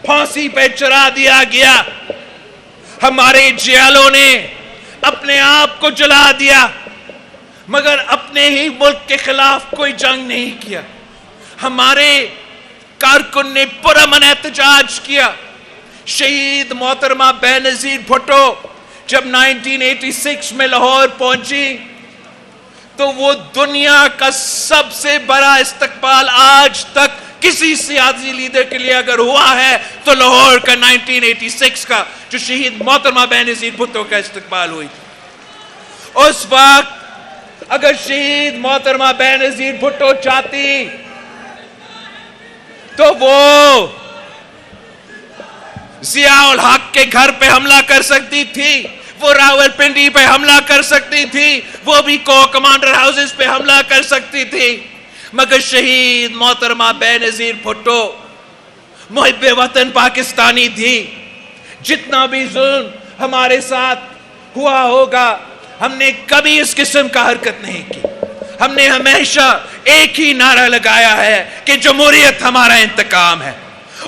پھانسی پہ چڑھا دیا گیا. ہمارے جیلوں نے اپنے آپ کو جلا دیا مگر اپنے ہی ملک کے خلاف کوئی جنگ نہیں کیا. ہمارے کارکن نے پرامن احتجاج کیا. شہید محترمہ بینظیر بھٹو جب 1986 میں لاہور پہنچی تو وہ دنیا کا سب سے بڑا استقبال آج تک کسی سیاسی لیڈر کے لیے اگر ہوا ہے تو لاہور کا 1986 کا جو شہید محترمہ بینظیر بھٹو کا استقبال ہوئی. اس وقت اگر شہید محترمہ بینظیر بھٹو چاہتی تو وہ ضیاء الحق کے گھر پہ حملہ کر سکتی تھی, وہ راولپنڈی پہ حملہ کر سکتی تھی, وہ بھی کو کمانڈر ہاؤسز پہ حملہ کر سکتی تھی. مگر شہید محترمہ بینظیر بھٹو محب وطن پاکستانی تھی. جتنا بھی ظلم ہمارے ساتھ ہوا ہوگا ہم نے کبھی اس قسم کا حرکت نہیں کی. ہم نے ہمیشہ ایک ہی نعرہ لگایا ہے کہ جمہوریت ہمارا انتقام ہے.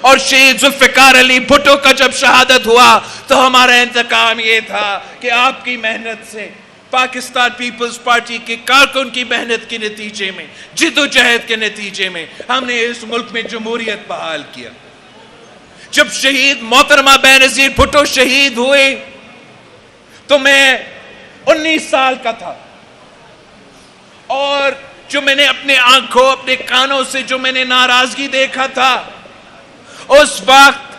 اور شہید ذوالفقار علی بھٹو کا جب شہادت ہوا تو ہمارا انتقام یہ تھا کہ آپ کی محنت سے, پاکستان پیپلز پارٹی کے کارکن کی محنت کے نتیجے میں, جد و جہد کے نتیجے میں ہم نے اس ملک میں جمہوریت بحال کیا. جب شہید محترمہ بینظیر بھٹو شہید ہوئے تو میں 19 سال کا تھا, اور جو میں نے اپنے آنکھوں اپنے کانوں سے جو میں نے ناراضگی دیکھا تھا, اس وقت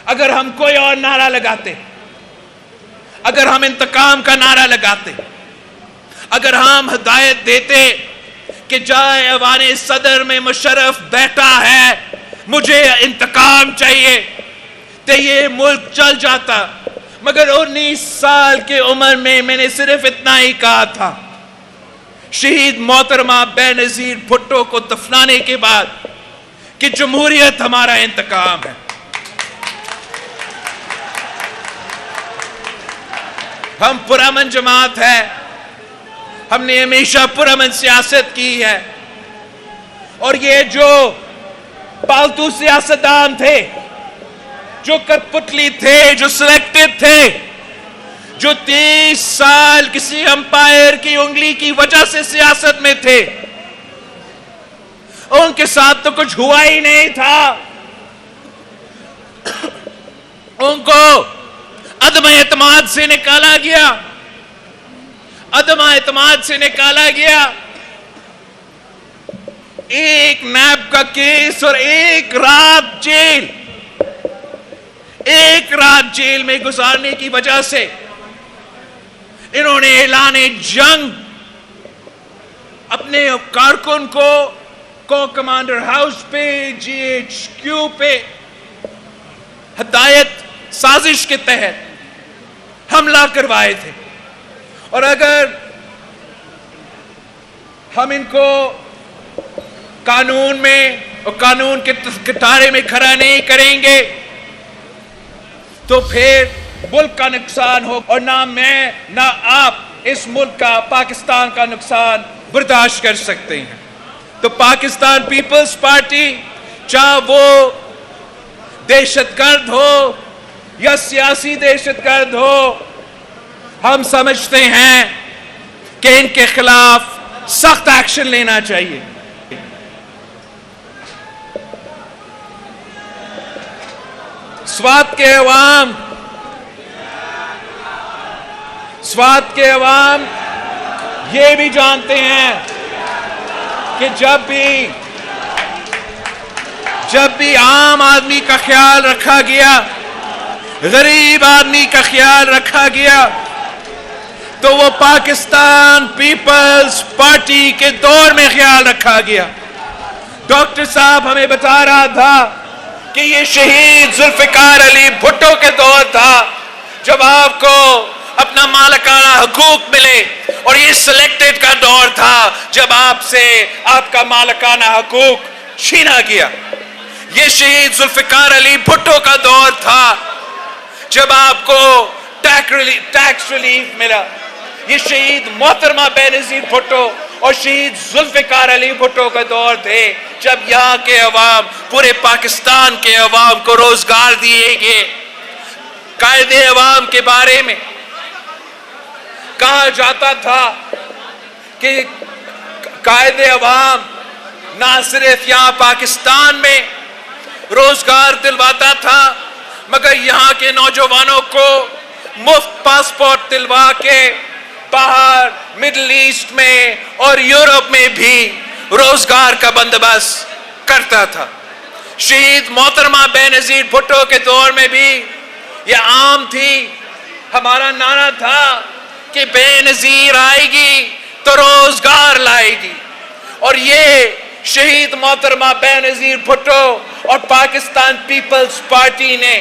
اگر ہم کوئی اور نعرہ لگاتے, اگر ہم انتقام کا نعرہ لگاتے, اگر ہم ہدایت دیتے کہ جائے ایوان صدر میں مشرف بیٹھا ہے مجھے انتقام چاہیے, تو یہ ملک چل جاتا. مگر 19 سال کی عمر میں نے صرف اتنا ہی کہا تھا, شہید محترمہ بینظیر بھٹو کو دفنانے کے بعد کہ جمہوریت ہمارا انتقام ہے. ہم پرامن جماعت ہے, ہم نے ہمیشہ پرامن سیاست کی ہے, اور یہ جو پالتو سیاستدان تھے, جو کٹپتلی تھے, جو سلیکٹڈ تھے, جو 30 سال کسی امپائر کی انگلی کی وجہ سے سیاست میں تھے, ان کے ساتھ تو کچھ ہوا ہی نہیں تھا. ان کو عدم اعتماد سے نکالا گیا, عدم اعتماد سے نکالا گیا. ایک نیب کا کیس اور ایک رات جیل میں گزارنے کی وجہ سے انہوں نے اعلان جنگ اپنے کارکن کو کمانڈر ہاؤس پہ, GHQ پہ ہدایت سازش کے تحت حملہ کروائے تھے. اور اگر ہم ان کو قانون میں اور قانون کے کٹارے میں کھڑا نہیں کریں گے تو پھر ملک کا نقصان ہو, اور نہ میں نہ آپ اس ملک کا, پاکستان کا نقصان برداشت کر سکتے ہیں. تو پاکستان پیپلز پارٹی چاہے وہ دہشت گرد ہو یا سیاسی دہشت گرد ہو, ہم سمجھتے ہیں کہ ان کے خلاف سخت ایکشن لینا چاہیے. سوات کے عوام یہ بھی جانتے ہیں کہ جب بھی عام آدمی کا خیال رکھا گیا, غریب آدمی کا خیال رکھا گیا, تو وہ پاکستان پیپلز پارٹی کے دور میں خیال رکھا گیا. ڈاکٹر صاحب ہمیں بتا رہا تھا کہ یہ شہید ذوالفقار علی بھٹو کے دور تھا جب آپ کو اپنا مالکانہ حقوق ملے, اور یہ سلیکٹڈ کا دور تھا جب آپ سے آپ کا مالکانہ حقوق چھینا گیا. یہ شہید ذوالفقار علی بھٹو کا دور تھا جب آپ کو ٹیکس ریلیف ملا. یہ شہید محترمہ بینظیر بھٹو اور شہید ذوالفقار علی بھٹو کا دور تھے جب یہاں کے عوام، پورے پاکستان کے عوام کو روزگار دیے گئے۔ قائد عوام کے بارے میں کہا جاتا تھا کہ قائد عوام نہ صرف یہاں پاکستان میں روزگار دلواتا تھا مگر یہاں کے نوجوانوں کو مفت پاسپورٹ دلوا کے باہر مڈل ایسٹ میں اور یورپ میں بھی روزگار کا بندوبست کرتا تھا۔ شہید محترمہ بینظیر بھٹو کے دور میں بھی یہ عام تھی، ہمارا نعرہ تھا کہ بینظیر آئے گی تو روزگار لائے گی، اور یہ شہید محترمہ بینظیر بھٹو اور پاکستان پیپلز پارٹی نے